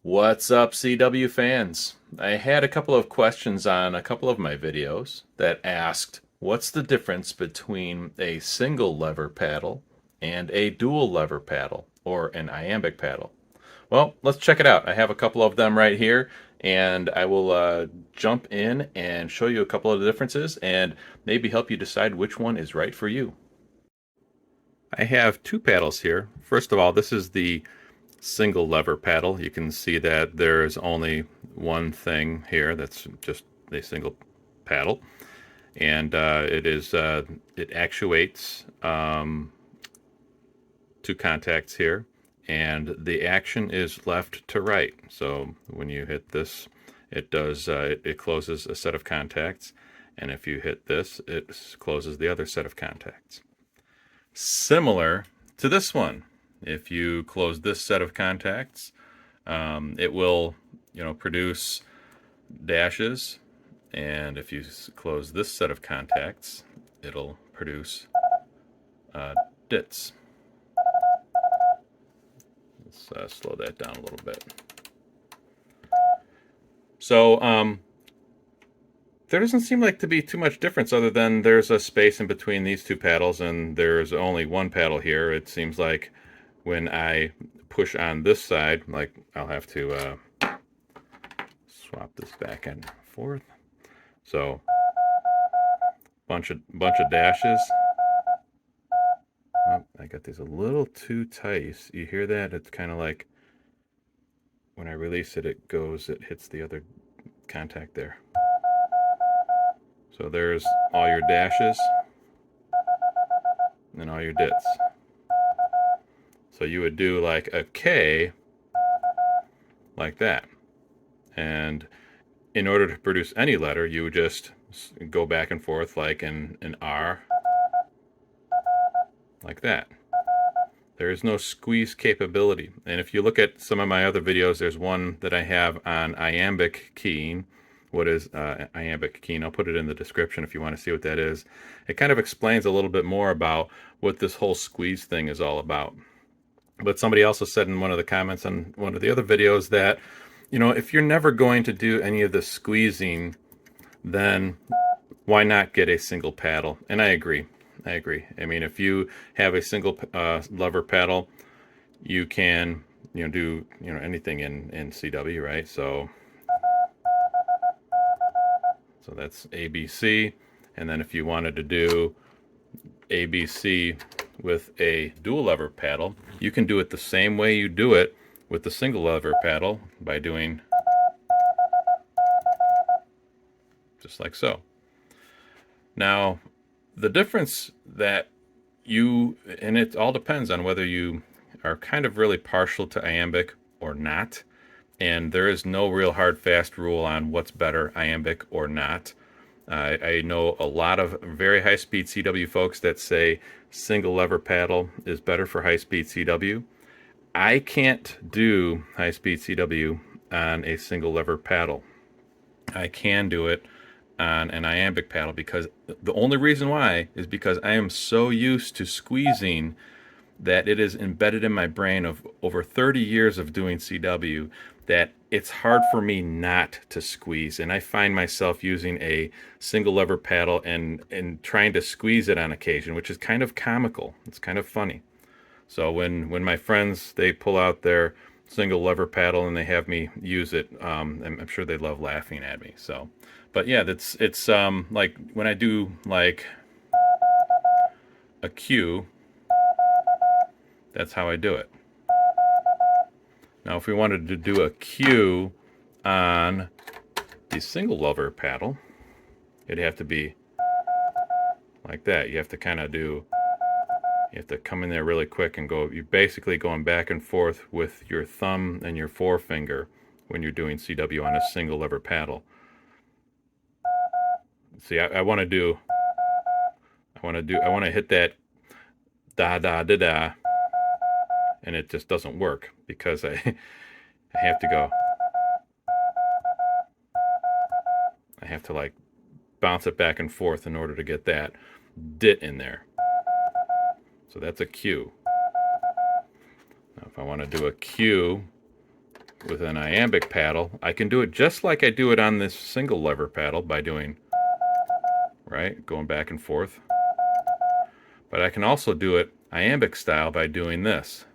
What's up, CW fans? I had a couple of questions on a couple of my videos that asked, what's the difference between a single lever paddle and a dual lever paddle, or an iambic paddle? Well, let's check it out. I have a couple of them right here, and I will jump in and show you a couple of the differences and maybe help you decide which one is right for you. I have two paddles here. First of all, this is the single lever paddle. You can see that there's only one thing here that's just a single paddle, and it actuates two contacts here, and the action is left to right. So when you hit this, it closes a set of contacts, and if you hit this, it closes the other set of contacts. Similar to this one. If you close this set of contacts, it will, produce dashes, and if you close this set of contacts, it'll produce dits. Let's slow that down a little bit. So there doesn't seem like to be too much difference other than there's a space in between these two paddles, and there's only one paddle here. It seems like when I push on this side, like I'll have to swap this back and forth. So bunch of dashes. Oh, I got these a little too tight. You hear that? It's kind of like when I release it, it hits the other contact there. So there's all your dashes and all your dits. So you would do like a K like that. And in order to produce any letter, you would just go back and forth like an R, like that. There is no squeeze capability. And if you look at some of my other videos, there's one that I have on iambic keying. What is iambic keying? I'll put it in the description if you want to see what that is. It kind of explains a little bit more about what this whole squeeze thing is all about. But somebody also said in one of the comments on one of the other videos that, if you're never going to do any of the squeezing, then why not get a single paddle? And I agree. I mean, if you have a single lever paddle, you can, do, anything in CW, right? So that's ABC. And then if you wanted to do ABC with a dual lever paddle, you can do it the same way you do it with the single lever paddle by doing just like so. Now, the difference that and it all depends on whether you are kind of really partial to iambic or not. And there is no real hard, fast rule on what's better, iambic or not. I know a lot of very high-speed CW folks that say single lever paddle is better for high-speed CW. I can't do high-speed CW on a single lever paddle. I can do it on an iambic paddle because the only reason why is because I am so used to squeezing that it is embedded in my brain of over 30 years of doing CW that it's hard for me not to squeeze. And I find myself using a single lever paddle and trying to squeeze it on occasion, which is kind of comical. It's kind of funny. So when my friends, they pull out their single lever paddle and they have me use it, I'm sure they love laughing at me. So, but yeah, it's like when I do like a Q, that's how I do it. Now, if we wanted to do a Q on the single lever paddle, it'd have to be like that. You have to come in there really quick and go. You're basically going back and forth with your thumb and your forefinger when you're doing CW on a single lever paddle. See, I want to hit that da da da da, and it just doesn't work because I have to go. I have to like bounce it back and forth in order to get that dit in there. So that's a Q. Now if I want to do a Q with an iambic paddle, I can do it just like I do it on this single lever paddle by doing, right, going back and forth. But I can also do it iambic style by doing this,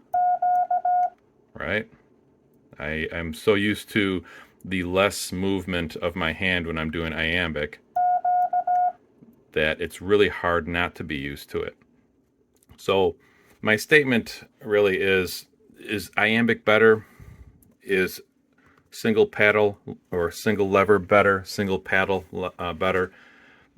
right? I'm so used to the less movement of my hand when I'm doing iambic that it's really hard not to be used to it. So my statement really is iambic better? Is single paddle or single lever better? Single paddle better?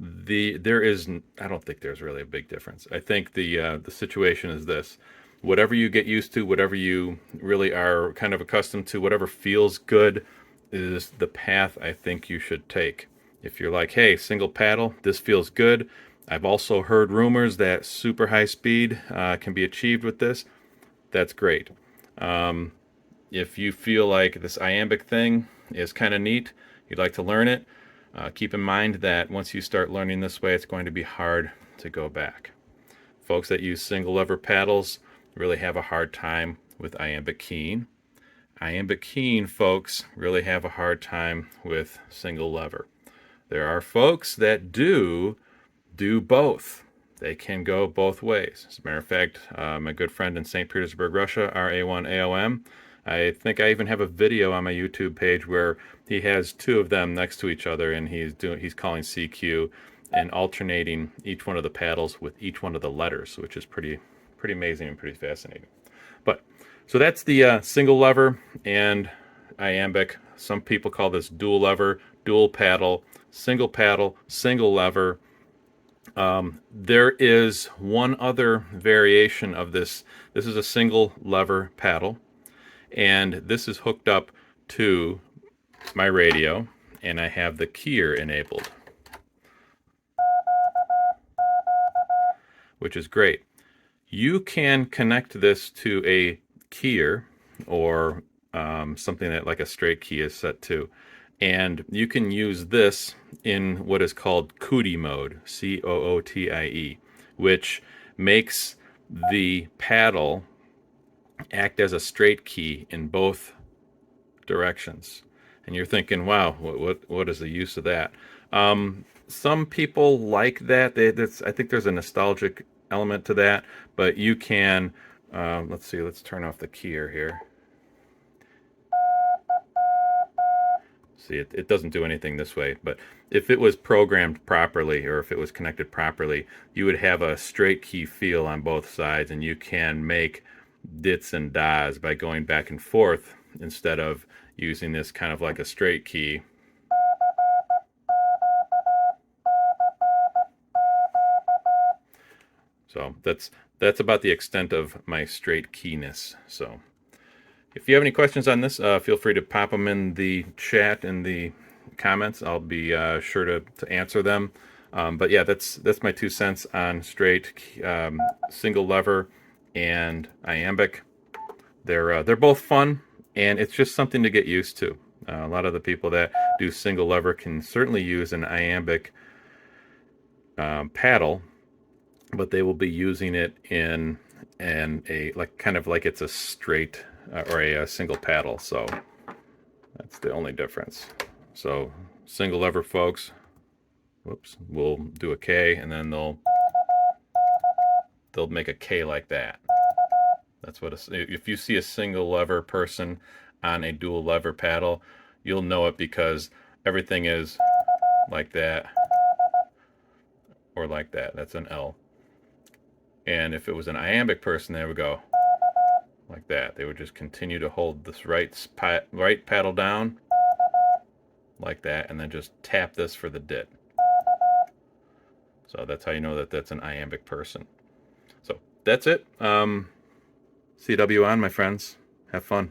I don't think there's really a big difference. I think the situation is this: whatever you get used to, whatever you really are kind of accustomed to, whatever feels good is the path I think you should take. If you're like, hey, single paddle, this feels good. I've also heard rumors that super high speed can be achieved with this. That's great. If you feel like this iambic thing is kind of neat, you'd like to learn it, keep in mind that once you start learning this way, it's going to be hard to go back. Folks that use single lever paddles really have a hard time with iambic keying. Iambic keying folks really have a hard time with single lever. There are folks that do both. They can go both ways. As a matter of fact, my good friend in St. Petersburg, Russia, RA1AOM, I think I even have a video on my YouTube page where he has two of them next to each other, and he's calling CQ and alternating each one of the paddles with each one of the letters, which is pretty amazing and pretty fascinating. But so that's the single lever and iambic. Some people call this dual lever, dual paddle, single lever. There is one other variation of this. This is a single lever paddle, and this is hooked up to my radio, and I have the keyer enabled, which is great. You can connect this to a keyer or something that like a straight key is set to, and you can use this in what is called cootie mode, COOTIE, which makes the paddle act as a straight key in both directions. And you're thinking, wow, what is the use of that? Some people like that. I think there's a nostalgic element to that, but you can, let's turn off the keyer here. See, it doesn't do anything this way, but if it was programmed properly or if it was connected properly, you would have a straight key feel on both sides, and you can make dits and das by going back and forth instead of using this kind of like a straight key. So that's about the extent of my straight keyness. So if you have any questions on this, feel free to pop them in the chat in the comments. I'll be sure to answer them. But yeah, that's my 2 cents on straight, single lever, and iambic. They're both fun, and it's just something to get used to. A lot of the people that do single lever can certainly use an iambic paddle, but they will be using it in a kind of like it's a straight or a single paddle. So that's the only difference. So single lever folks, will do a K, and then they'll make a K like that. That's what if you see a single lever person on a dual lever paddle, you'll know it because everything is like that or like that. That's an L. And if it was an iambic person, they would go like that. They would just continue to hold this right paddle down like that, and then just tap this for the dit. So that's how you know that that's an iambic person. So that's it. CW on, my friends. Have fun.